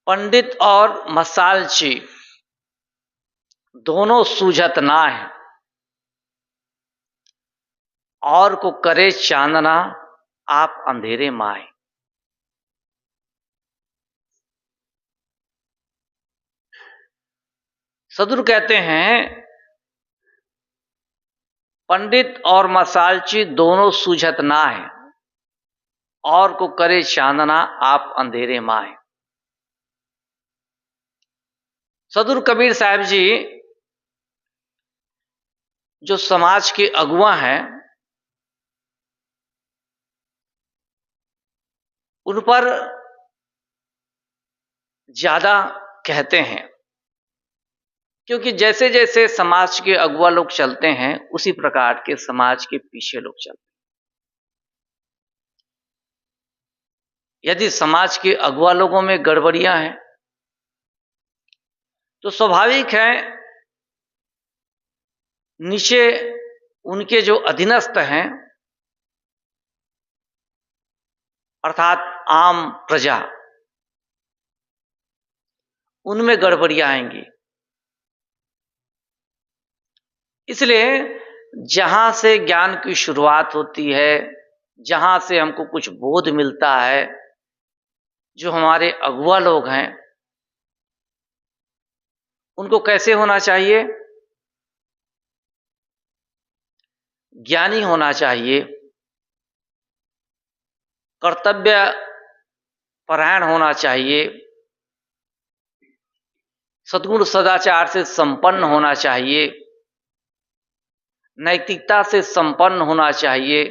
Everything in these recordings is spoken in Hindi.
पंडित और मसालची दोनों सूझत नाहि, और को करे चांदना आप अंधेरे माए। सदगुरु कहते हैं पंडित और मसालची दोनों सूझत नाहि, और को करे चांदना आप अंधेरे माए। सदगुरु कबीर साहब जी जो समाज के अगुआ हैं, उन पर ज्यादा कहते हैं, क्योंकि जैसे जैसे समाज के अगुआ लोग चलते हैं उसी प्रकार के समाज के पीछे लोग चलते हैं। यदि समाज के अगुआ लोगों में गड़बड़ियां हैं तो स्वाभाविक है नीचे उनके जो अधीनस्थ हैं अर्थात आम प्रजा, उनमें गड़बड़ियां आएंगी। इसलिए जहां से ज्ञान की शुरुआत होती है, जहां से हमको कुछ बोध मिलता है, जो हमारे अगुआ लोग हैं उनको कैसे होना चाहिए? ज्ञानी होना चाहिए, कर्तव्य परायण होना चाहिए, सद्गुण सदाचार से संपन्न होना चाहिए, नैतिकता से संपन्न होना चाहिए,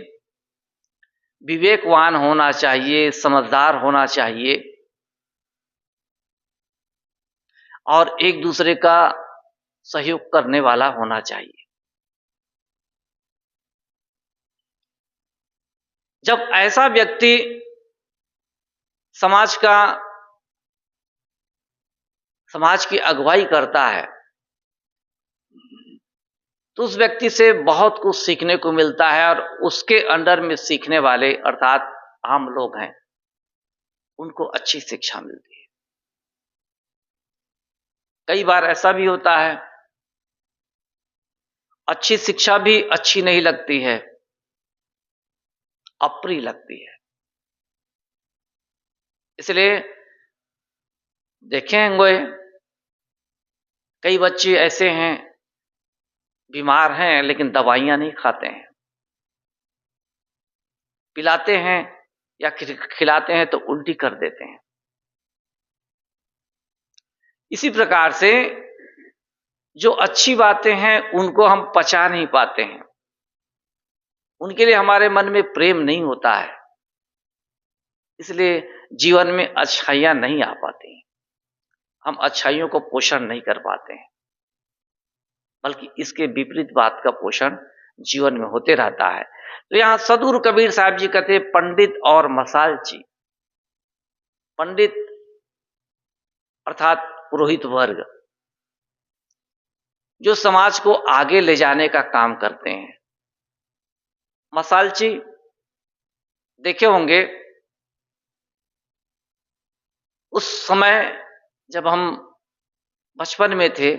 विवेकवान होना चाहिए, समझदार होना चाहिए और एक दूसरे का सहयोग करने वाला होना चाहिए। जब ऐसा व्यक्ति समाज की अगुवाई करता है तो उस व्यक्ति से बहुत कुछ सीखने को मिलता है, और उसके अंडर में सीखने वाले अर्थात आम लोग हैं उनको अच्छी शिक्षा मिलती है। कई बार ऐसा भी होता है अच्छी शिक्षा भी अच्छी नहीं लगती है, अप्रिय लगती है। इसलिए देखेंगे कई बच्चे ऐसे हैं बीमार हैं लेकिन दवाइयां नहीं खाते हैं, पिलाते हैं या खिलाते हैं तो उल्टी कर देते हैं। इसी प्रकार से जो अच्छी बातें हैं उनको हम पचा नहीं पाते हैं, उनके लिए हमारे मन में प्रेम नहीं होता है, इसलिए जीवन में अच्छाइयां नहीं आ पाती, हम अच्छाइयों को पोषण नहीं कर पाते हैं, बल्कि इसके विपरीत बात का पोषण जीवन में होते रहता है। तो यहां सदगुरु कबीर साहब जी कहते पंडित और मसालची, पंडित अर्थात पुरोहित वर्ग जो समाज को आगे ले जाने का काम करते हैं। मसालची देखे होंगे उस समय जब हम बचपन में थे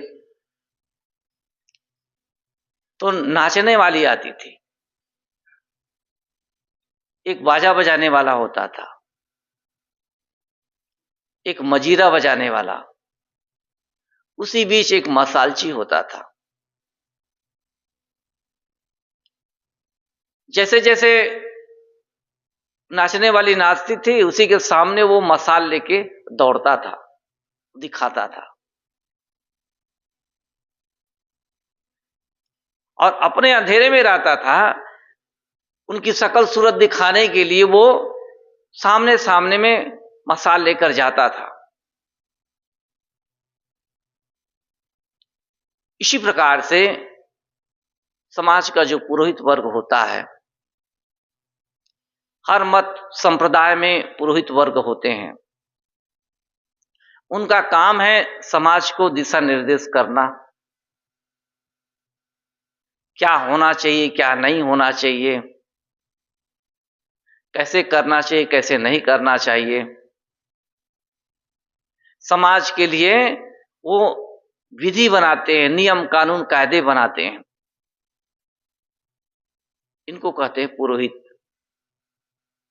तो नाचने वाली आती थी, एक बाजा बजाने वाला होता था, एक मजीरा बजाने वाला, उसी बीच एक मसालची होता था। जैसे जैसे नाचने वाली नाचती थी उसी के सामने वो मसाल लेके दौड़ता था, दिखाता था, और अपने अंधेरे में रहता था। उनकी शकल सूरत दिखाने के लिए वो सामने सामने में मसाल लेकर जाता था। इसी प्रकार से समाज का जो पुरोहित वर्ग होता है, हर मत संप्रदाय में पुरोहित वर्ग होते हैं, उनका काम है समाज को दिशा निर्देश करना, क्या होना चाहिए क्या नहीं होना चाहिए, कैसे करना चाहिए कैसे नहीं करना चाहिए, समाज के लिए वो विधि बनाते हैं, नियम कानून कायदे बनाते हैं। इनको कहते हैं पुरोहित,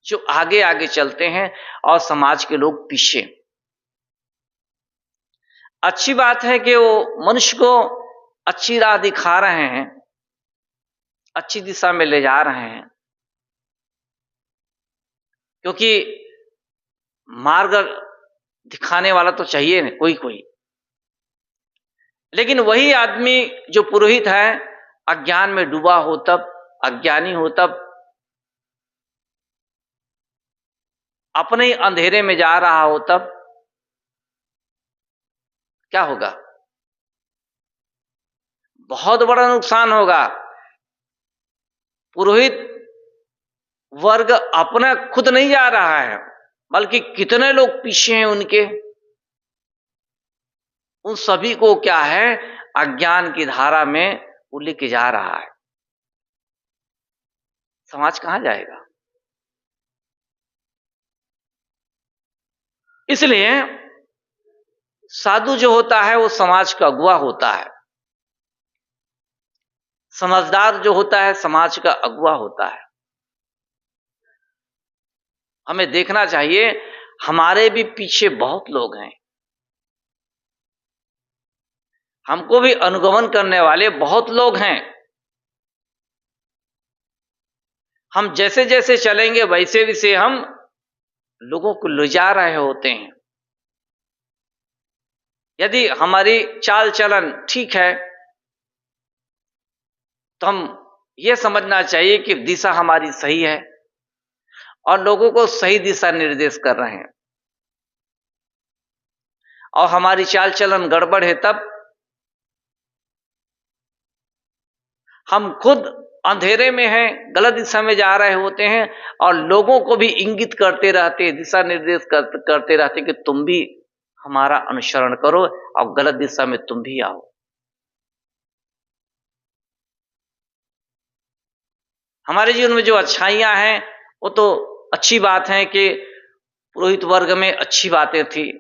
जो आगे आगे चलते हैं और समाज के लोग पीछे। अच्छी बात है कि वो मनुष्य को अच्छी राह दिखा रहे हैं, अच्छी दिशा में ले जा रहे हैं, क्योंकि मार्ग दिखाने वाला तो चाहिए ना कोई कोई। लेकिन वही आदमी जो पुरोहित है अज्ञान में डूबा हो तब, अज्ञानी हो तब, अपने ही अंधेरे में जा रहा हो तब क्या होगा? बहुत बड़ा नुकसान होगा। पुरोहित वर्ग अपना खुद नहीं जा रहा है, बल्कि कितने लोग पीछे हैं उनके, उन सभी को क्या है, अज्ञान की धारा में वो लेके जा रहा है। समाज कहां जाएगा? इसलिए साधु जो होता है वो समाज का अगुवा होता है, समझदार जो होता है समाज का अगुवा होता है। हमें देखना चाहिए, हमारे भी पीछे बहुत लोग हैं, हमको भी अनुगमन करने वाले बहुत लोग हैं। हम जैसे जैसे चलेंगे वैसे वैसे हम लोगों को ले जा रहे होते हैं। यदि हमारी चाल चलन ठीक है तो हम ये समझना चाहिए कि दिशा हमारी सही है और लोगों को सही दिशा निर्देश कर रहे हैं। और हमारी चाल चलन गड़बड़ है तब हम खुद अंधेरे में हैं, गलत दिशा में जा रहे होते हैं और लोगों को भी इंगित करते रहते, दिशा निर्देश करते रहते कि तुम भी हमारा अनुसरण करो और गलत दिशा में तुम भी आओ। हमारे जीवन में जो अच्छाइयां हैं वो तो अच्छी बात है कि पुरोहित वर्ग में अच्छी बातें थी,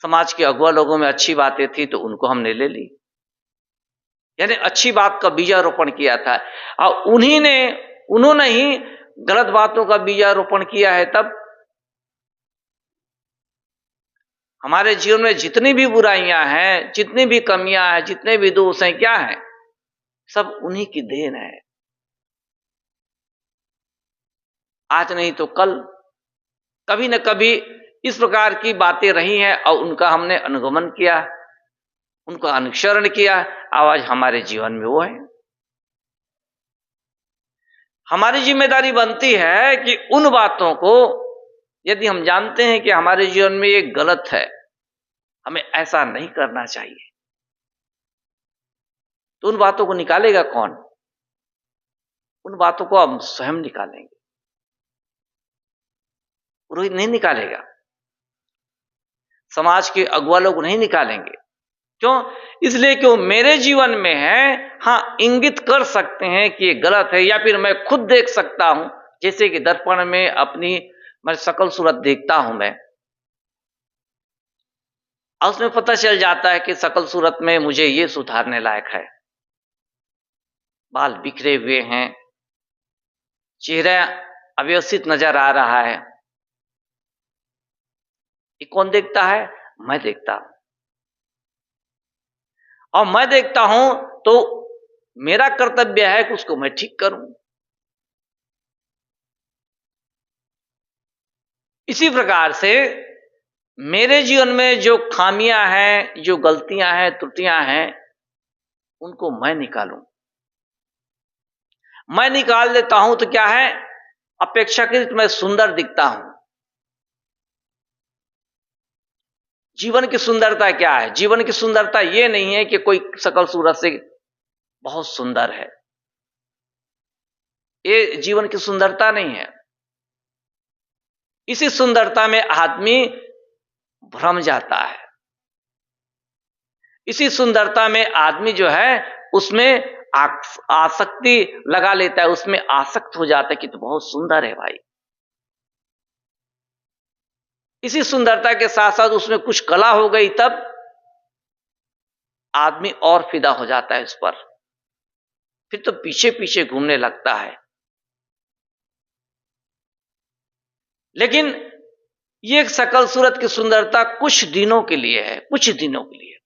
समाज के अगुवा लोगों में अच्छी बातें थी, तो उनको हमने ले ली, यानी अच्छी बात का बीजारोपण किया था। और उन्होंने ही गलत बातों का बीजारोपण किया है। तब हमारे जीवन में जितनी भी बुराइयां हैं, जितनी भी कमियां हैं, जितने भी दोष हैं, क्या है? सब उन्हीं की देन है। आज नहीं तो कल कभी न कभी इस प्रकार की बातें रही हैं और उनका हमने अनुगमन किया, उनका अनुसरण किया, आज हमारे जीवन में वो है। हमारी जिम्मेदारी बनती है कि उन बातों को, यदि हम जानते हैं कि हमारे जीवन में ये गलत है, हमें ऐसा नहीं करना चाहिए, तो उन बातों को निकालेगा कौन? उन बातों को हम स्वयं निकालेंगे, पुरोहित नहीं निकालेगा, समाज के अगुवा लोग नहीं निकालेंगे। क्यों? इसलिए कि वो मेरे जीवन में है, हाँ इंगित कर सकते हैं कि ये गलत है, या फिर मैं खुद देख सकता हूं, जैसे कि दर्पण में अपनी मैं शकल सूरत देखता हूं मैं, और उसमें पता चल जाता है कि शकल सूरत में मुझे ये सुधारने लायक है। बाल बिखरे हुए हैं, चेहरा अव्यवस्थित नजर आ रहा है, ये कौन देखता है? मैं देखता हूं। और मैं देखता हूं तो मेरा कर्तव्य है कि उसको मैं ठीक करूं। इसी प्रकार से मेरे जीवन में जो खामियां हैं, जो गलतियां हैं, त्रुटियां हैं, उनको मैं निकालूं। मैं निकाल देता हूं तो क्या है? अपेक्षाकृत मैं सुंदर दिखता हूं। जीवन की सुंदरता क्या है? जीवन की सुंदरता यह नहीं है कि कोई शकल सूरत से बहुत सुंदर है, ये जीवन की सुंदरता नहीं है। इसी सुंदरता में आदमी भ्रम जाता है, इसी सुंदरता में आदमी जो है उसमें आसक्ति लगा लेता है, उसमें आसक्त हो जाता है कि तो बहुत सुंदर है भाई। इसी सुंदरता के साथ साथ उसमें कुछ कला हो गई, तब आदमी और फिदा हो जाता है इस पर, फिर तो पीछे पीछे घूमने लगता है। लेकिन ये शकल सूरत की सुंदरता कुछ दिनों के लिए है, कुछ दिनों के लिए।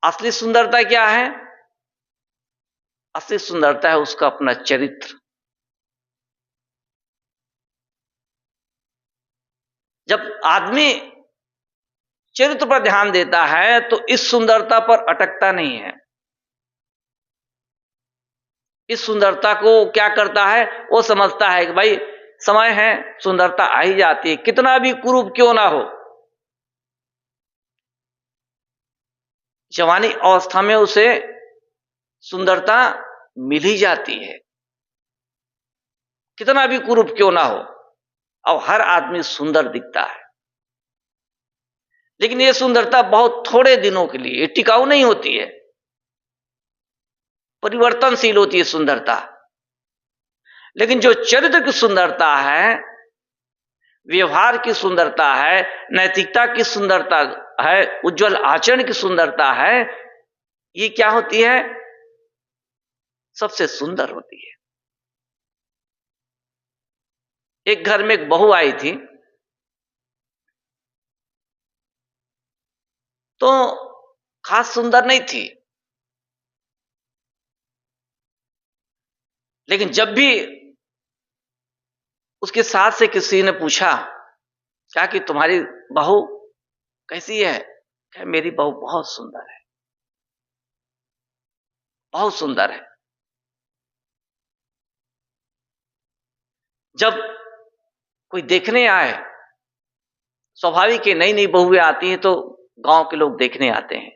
असली सुंदरता क्या है? असली सुंदरता है उसका अपना चरित्र। जब आदमी चरित्र पर ध्यान देता है तो इस सुंदरता पर अटकता नहीं है। इस सुंदरता को क्या करता है, वो समझता है कि भाई समय है, सुंदरता आ ही जाती है, कितना भी कुरूप क्यों ना हो, जवानी अवस्था में उसे सुंदरता मिल ही जाती है, कितना भी कुरूप क्यों ना हो। अब हर आदमी सुंदर दिखता है, लेकिन यह सुंदरता बहुत थोड़े दिनों के लिए, टिकाऊ नहीं होती है, परिवर्तनशील होती है सुंदरता। लेकिन जो चरित्र की सुंदरता है, व्यवहार की सुंदरता है, नैतिकता की सुंदरता है, उज्जवल आचरण की सुंदरता है, ये क्या होती है? सबसे सुंदर होती है। एक घर में एक बहू आई थी, तो खास सुंदर नहीं थी, लेकिन जब भी उसके सास से किसी ने पूछा, क्या कि तुम्हारी बहू कैसी है, क्या मेरी बहू बहुत सुंदर है, बहुत सुंदर है। जब कोई देखने आए, स्वाभाविक है, नई नई बहुएं आती हैं तो गांव के लोग देखने आते हैं,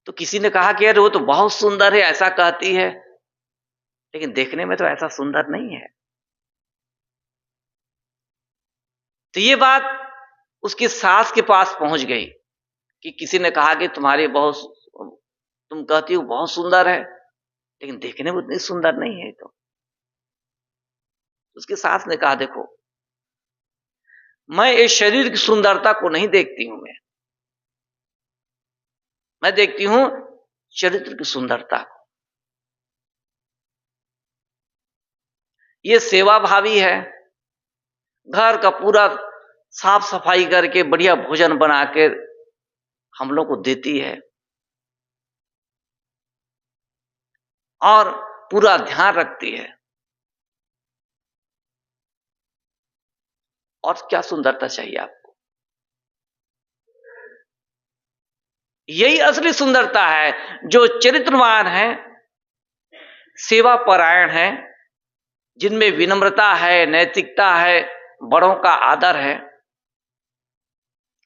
तो किसी ने कहा कि यार वो तो बहुत सुंदर है, ऐसा कहती है, लेकिन देखने में तो ऐसा सुंदर नहीं है। तो ये बात उसकी सास के पास पहुंच गई कि किसी ने कहा कि तुम्हारी बहुत, तुम कहती हो बहुत सुंदर है, लेकिन देखने में उतनी सुंदर नहीं है। तो उसकी सास ने कहा, देखो मैं इस शरीर की सुंदरता को नहीं देखती हूं, मैं देखती हूं चरित्र की सुंदरता को। ये सेवा भावी है, घर का पूरा साफ सफाई करके बढ़िया भोजन बना के हम लोग को देती है और पूरा ध्यान रखती है। और क्या सुंदरता चाहिए आपको? यही असली सुंदरता है। जो चरित्रवान है, सेवा परायण है, जिनमें विनम्रता है, नैतिकता है, बड़ों का आदर है,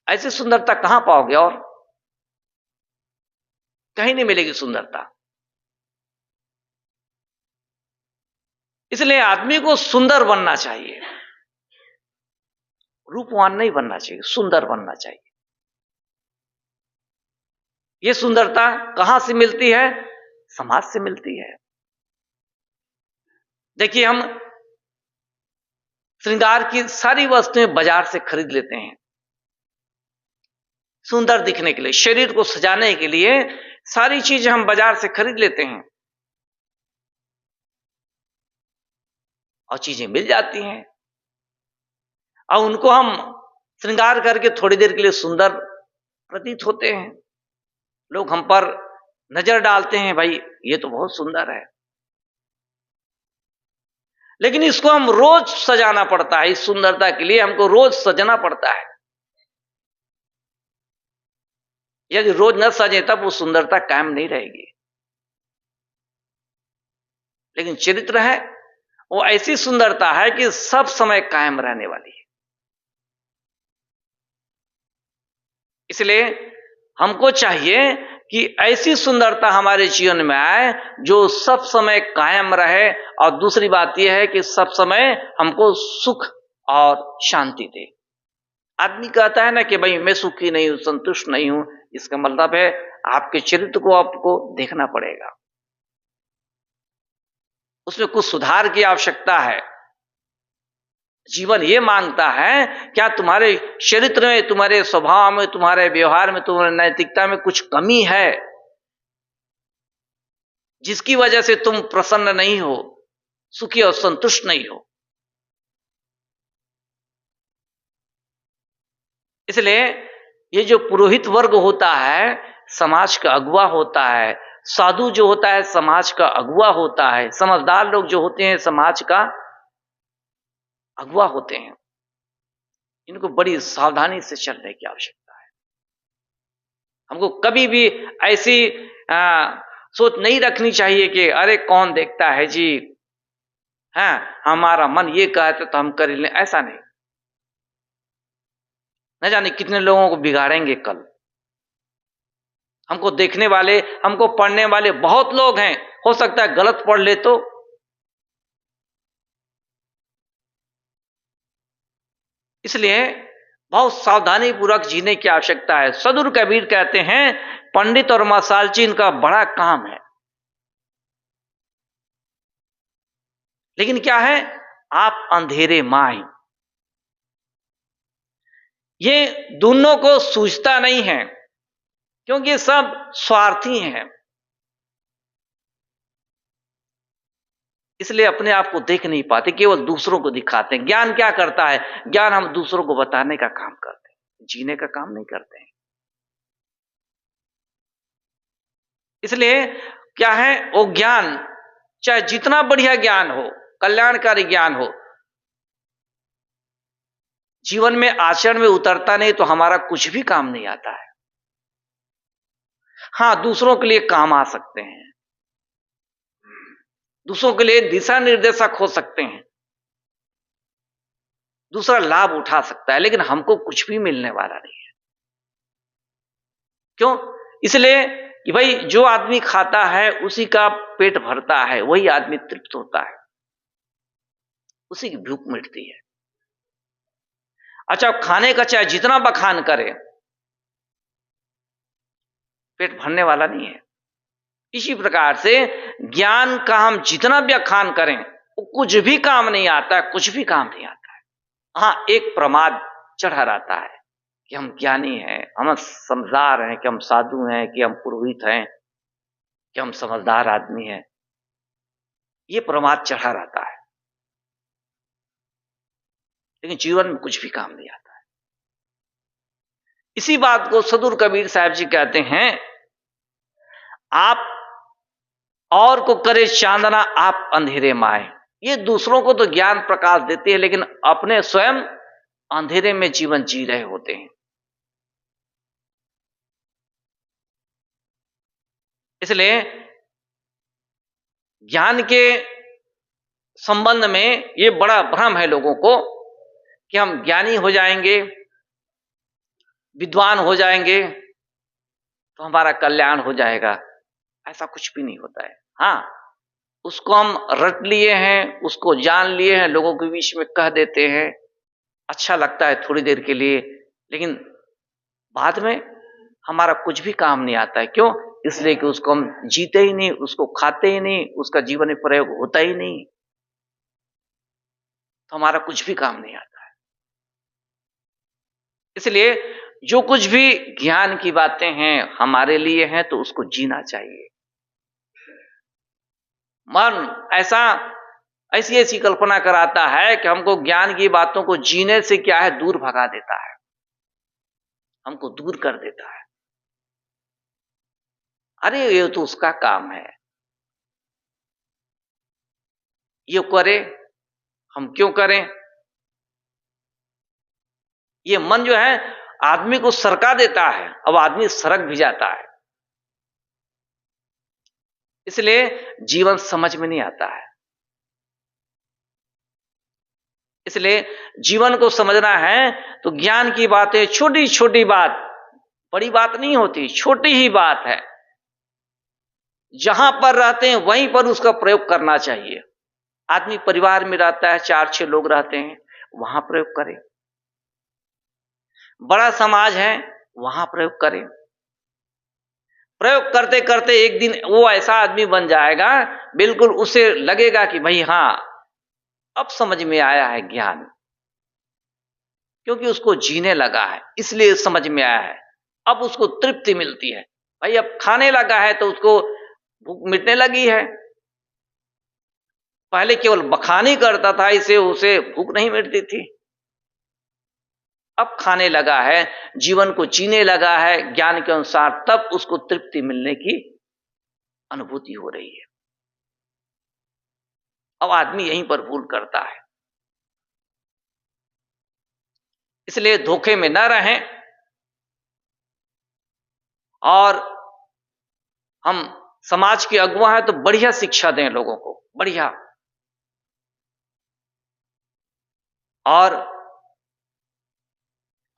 ऐसी सुंदरता कहां पाओगे? और कहीं नहीं मिलेगी सुंदरता। इसलिए आदमी को सुंदर बनना चाहिए, रूपवान नहीं बनना चाहिए, सुंदर बनना चाहिए। यह सुंदरता कहां से मिलती है? समाज से मिलती है। देखिए, हम श्रृंगार की सारी वस्तुएं बाजार से खरीद लेते हैं, सुंदर दिखने के लिए, शरीर को सजाने के लिए सारी चीजें हम बाजार से खरीद लेते हैं और चीजें मिल जाती हैं, और उनको हम श्रृंगार करके थोड़ी देर के लिए सुंदर प्रतीत होते हैं। लोग हम पर नजर डालते हैं, भाई ये तो बहुत सुंदर है, लेकिन इसको हम रोज सजाना पड़ता है। इस सुंदरता के लिए हमको रोज सजना पड़ता है। यदि रोज न सजे तब वो सुंदरता कायम नहीं रहेगी। लेकिन चरित्र है, वो ऐसी सुंदरता है कि सब समय कायम रहने वाली है। इसलिए हमको चाहिए कि ऐसी सुंदरता हमारे जीवन में आए जो सब समय कायम रहे, और दूसरी बात यह है कि सब समय हमको सुख और शांति दे। आदमी कहता है ना कि भाई मैं सुखी नहीं हूं, संतुष्ट नहीं हूं, इसका मतलब है आपके चरित्र को आपको देखना पड़ेगा, उसमें कुछ सुधार की आवश्यकता है। जीवन ये मांगता है, क्या तुम्हारे चरित्र में, तुम्हारे स्वभाव में, तुम्हारे व्यवहार में, तुम्हारी नैतिकता में कुछ कमी है जिसकी वजह से तुम प्रसन्न नहीं हो, सुखी और संतुष्ट नहीं हो। इसलिए ये जो पुरोहित वर्ग होता है, समाज का अगुवा होता है, साधु जो होता है समाज का अगुवा होता है, समझदार लोग जो होते हैं समाज का अगुवा होते हैं। इनको बड़ी सावधानी से चलने की आवश्यकता है। हमको कभी भी ऐसी सोच नहीं रखनी चाहिए कि अरे कौन देखता है जी, हाँ हमारा मन ये कहता तो हम कर लें, ऐसा नहीं। न जाने कितने लोगों को बिगाड़ेंगे कल। हमको देखने वाले, हमको पढ़ने वाले बहुत लोग हैं, हो सकता है गलत पढ़ ले तो। इसलिए बहुत सावधानी पूर्वक जीने की आवश्यकता है। सदुर कबीर कहते हैं, पंडित और मसालची इनका बड़ा काम है, लेकिन क्या है, आप अंधेरे माए। ये दोनों को सूझता नहीं है, क्योंकि सब स्वार्थी हैं। इसलिए अपने आप को देख नहीं पाते, केवल दूसरों को दिखाते हैं। ज्ञान क्या करता है? ज्ञान हम दूसरों को बताने का काम करते हैं, जीने का काम नहीं करते हैं। इसलिए क्या है, वो ज्ञान चाहे जितना बढ़िया ज्ञान हो, कल्याणकारी ज्ञान हो, जीवन में आचरण में उतरता नहीं तो हमारा कुछ भी काम नहीं आता है। हां, दूसरों के लिए काम आ सकते हैं, दूसरों के लिए दिशा निर्देशक हो सकते हैं, दूसरा लाभ उठा सकता है, लेकिन हमको कुछ भी मिलने वाला नहीं है। क्यों? इसलिए कि भाई जो आदमी खाता है उसी का पेट भरता है, वही आदमी तृप्त होता है, उसी की भूख मिटती है। अच्छा, खाने का चाहे जितना बखान करे, पेट भरने वाला नहीं है। इसी प्रकार से ज्ञान का हम जितना व्याख्यान करें, वो कुछ भी काम नहीं आता है, कुछ भी काम नहीं आता है। हाँ, एक प्रमाद चढ़ा रहता है कि हम ज्ञानी हैं, हम समझदार हैं, कि हम साधु हैं, कि हम पुरोहित हैं, कि हम समझदार आदमी हैं। ये प्रमाद चढ़ा रहता है, लेकिन जीवन में कुछ भी काम नहीं आता है। इसी बात को सदुर कबीर साहब जी कहते हैं, आप और को करे चांदना, आप अंधेरे माए। ये दूसरों को तो ज्ञान प्रकाश देते हैं, लेकिन अपने स्वयं अंधेरे में जीवन जी रहे होते हैं। इसलिए ज्ञान के संबंध में ये बड़ा भ्रम है लोगों को कि हम ज्ञानी हो जाएंगे, विद्वान हो जाएंगे तो हमारा कल्याण हो जाएगा। ऐसा कुछ भी नहीं होता है। हाँ, उसको हम रट लिए हैं, उसको जान लिए हैं, लोगों के बीच में कह देते हैं, अच्छा लगता है थोड़ी देर के लिए, लेकिन बाद में हमारा कुछ भी काम नहीं आता है। क्यों? इसलिए कि उसको हम जीते ही नहीं, उसको खाते ही नहीं, उसका जीवन में प्रयोग होता ही नहीं, तो हमारा कुछ भी काम नहीं आता है। इसलिए जो कुछ भी ज्ञान की बातें हैं हमारे लिए हैं, तो उसको जीना चाहिए। मन ऐसी ऐसी कल्पना कराता है कि हमको ज्ञान की बातों को जीने से क्या है, दूर भगा देता है, हमको दूर कर देता है। अरे ये तो उसका काम है, ये करे, हम क्यों करें? ये मन जो है आदमी को सरका देता है, अब आदमी सरक भी जाता है। इसलिए जीवन समझ में नहीं आता है। इसलिए जीवन को समझना है तो ज्ञान की बातें, छोटी छोटी बात, बड़ी बात नहीं होती, छोटी ही बात है। जहां पर रहते हैं वहीं पर उसका प्रयोग करना चाहिए। आदमी परिवार में रहता है, 4-6 लोग रहते हैं, वहां प्रयोग करें। बड़ा समाज है, वहां प्रयोग करें। प्रयोग करते करते एक दिन वो ऐसा आदमी बन जाएगा, बिल्कुल उसे लगेगा कि भाई हाँ, अब समझ में आया है ज्ञान, क्योंकि उसको जीने लगा है, इसलिए समझ में आया है। अब उसको तृप्ति मिलती है। भाई अब खाने लगा है तो उसको भूख मिटने लगी है। पहले केवल बखानी करता था, इसे उसे भूख नहीं मिटती थी। अब खाने लगा है, जीवन को जीने लगा है ज्ञान के अनुसार, तब उसको तृप्ति मिलने की अनुभूति हो रही है। अब आदमी यहीं पर भूल करता है। इसलिए धोखे में न रहें और हम समाज के अगुवा हैं तो बढ़िया शिक्षा दें लोगों को, बढ़िया। और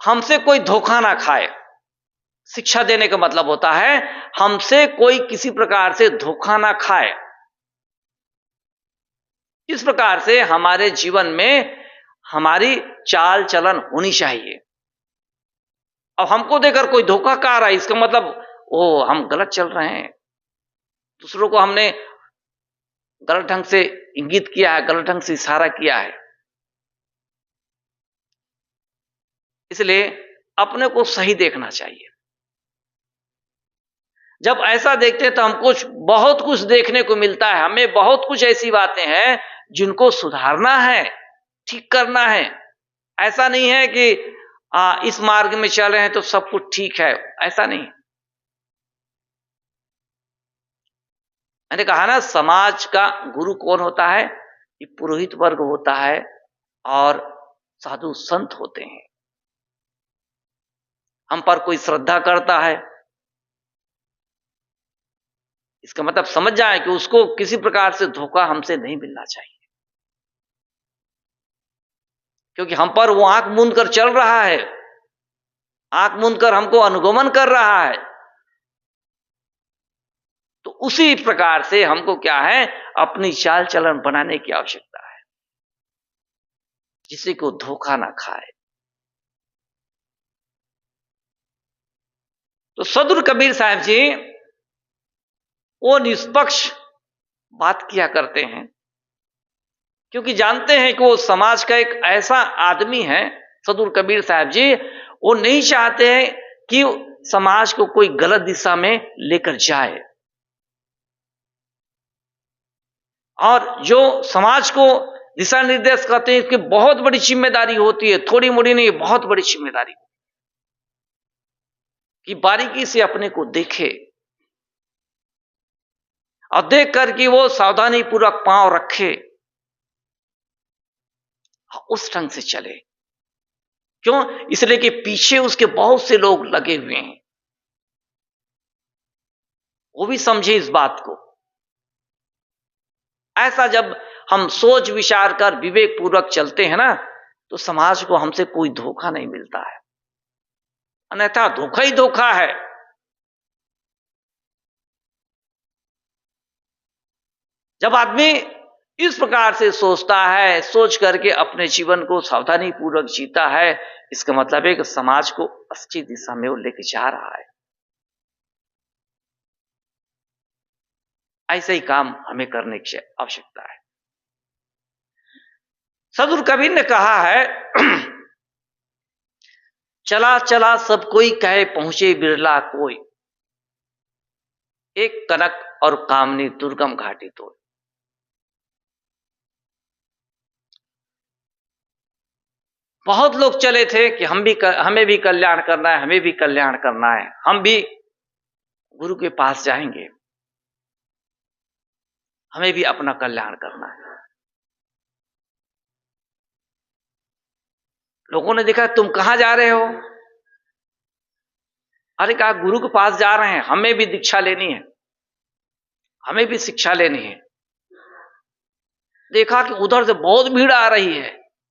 हमसे कोई धोखा ना खाए। शिक्षा देने का मतलब होता है हमसे कोई किसी प्रकार से धोखा ना खाए। इस प्रकार से हमारे जीवन में हमारी चाल चलन होनी चाहिए। अब हमको देकर कोई धोखा खा रहा है, इसका मतलब ओ हम गलत चल रहे हैं, दूसरों को हमने गलत ढंग से इंगित किया है, गलत ढंग से इशारा किया है। इसलिए अपने को सही देखना चाहिए। जब ऐसा देखते हैं तो हमको बहुत कुछ देखने को मिलता है। हमें बहुत कुछ ऐसी बातें हैं जिनको सुधारना है, ठीक करना है। ऐसा नहीं है कि इस मार्ग में चल रहे हैं तो सब कुछ ठीक है, ऐसा नहीं। मैंने कहा ना, समाज का गुरु कौन होता है? ये पुरोहित वर्ग होता है और साधु संत होते हैं। हम पर कोई श्रद्धा करता है, इसका मतलब समझ जाए कि उसको किसी प्रकार से धोखा हमसे नहीं मिलना चाहिए, क्योंकि हम पर वो आंख मूंद कर चल रहा है, आंख मूंद कर हमको अनुगमन कर रहा है। तो उसी प्रकार से हमको क्या है, अपनी चाल चलन बनाने की आवश्यकता है, किसी को धोखा ना खाए। तो सदगुरु कबीर साहब जी वो निष्पक्ष बात किया करते हैं, क्योंकि जानते हैं कि वो समाज का एक ऐसा आदमी है। सदगुरु कबीर साहब जी वो नहीं चाहते हैं कि समाज को कोई गलत दिशा में लेकर जाए, और जो समाज को दिशा निर्देश करते हैं इसकी बहुत बड़ी जिम्मेदारी होती है, थोड़ी मोड़ी नहीं, बहुत बड़ी जिम्मेदारी, कि बारीकी से अपने को देखे और देख कर कि वो सावधानी पूर्वक पांव रखे, उस ढंग से चले। क्यों? इसलिए कि पीछे उसके बहुत से लोग लगे हुए हैं, वो भी समझे इस बात को। ऐसा जब हम सोच विचार कर विवेक पूर्वक चलते हैं ना, तो समाज को हमसे कोई धोखा नहीं मिलता है, अन्यथा धोखा ही धोखा है। जब आदमी इस प्रकार से सोचता है, सोच करके अपने जीवन को सावधानी पूर्वक जीता है, इसका मतलब है कि समाज को अच्छी दिशा में वो लेके जा रहा है। ऐसे ही काम हमें करने की आवश्यकता है। सदगुरु कबीर ने कहा है, चला चला सब कोई कहे पहुंचे बिरला कोई, एक कनक और कामनी दुर्गम घाटी तो। बहुत लोग चले थे कि हमें भी कल्याण करना है, हमें भी कल्याण करना है, हम भी गुरु के पास जाएंगे, हमें भी अपना कल्याण करना है। लोगों ने देखा, तुम कहां जा रहे हो? अरे कहा, गुरु के पास जा रहे हैं, हमें भी दीक्षा लेनी है, हमें भी शिक्षा लेनी है। देखा कि उधर से बहुत भीड़ आ रही है,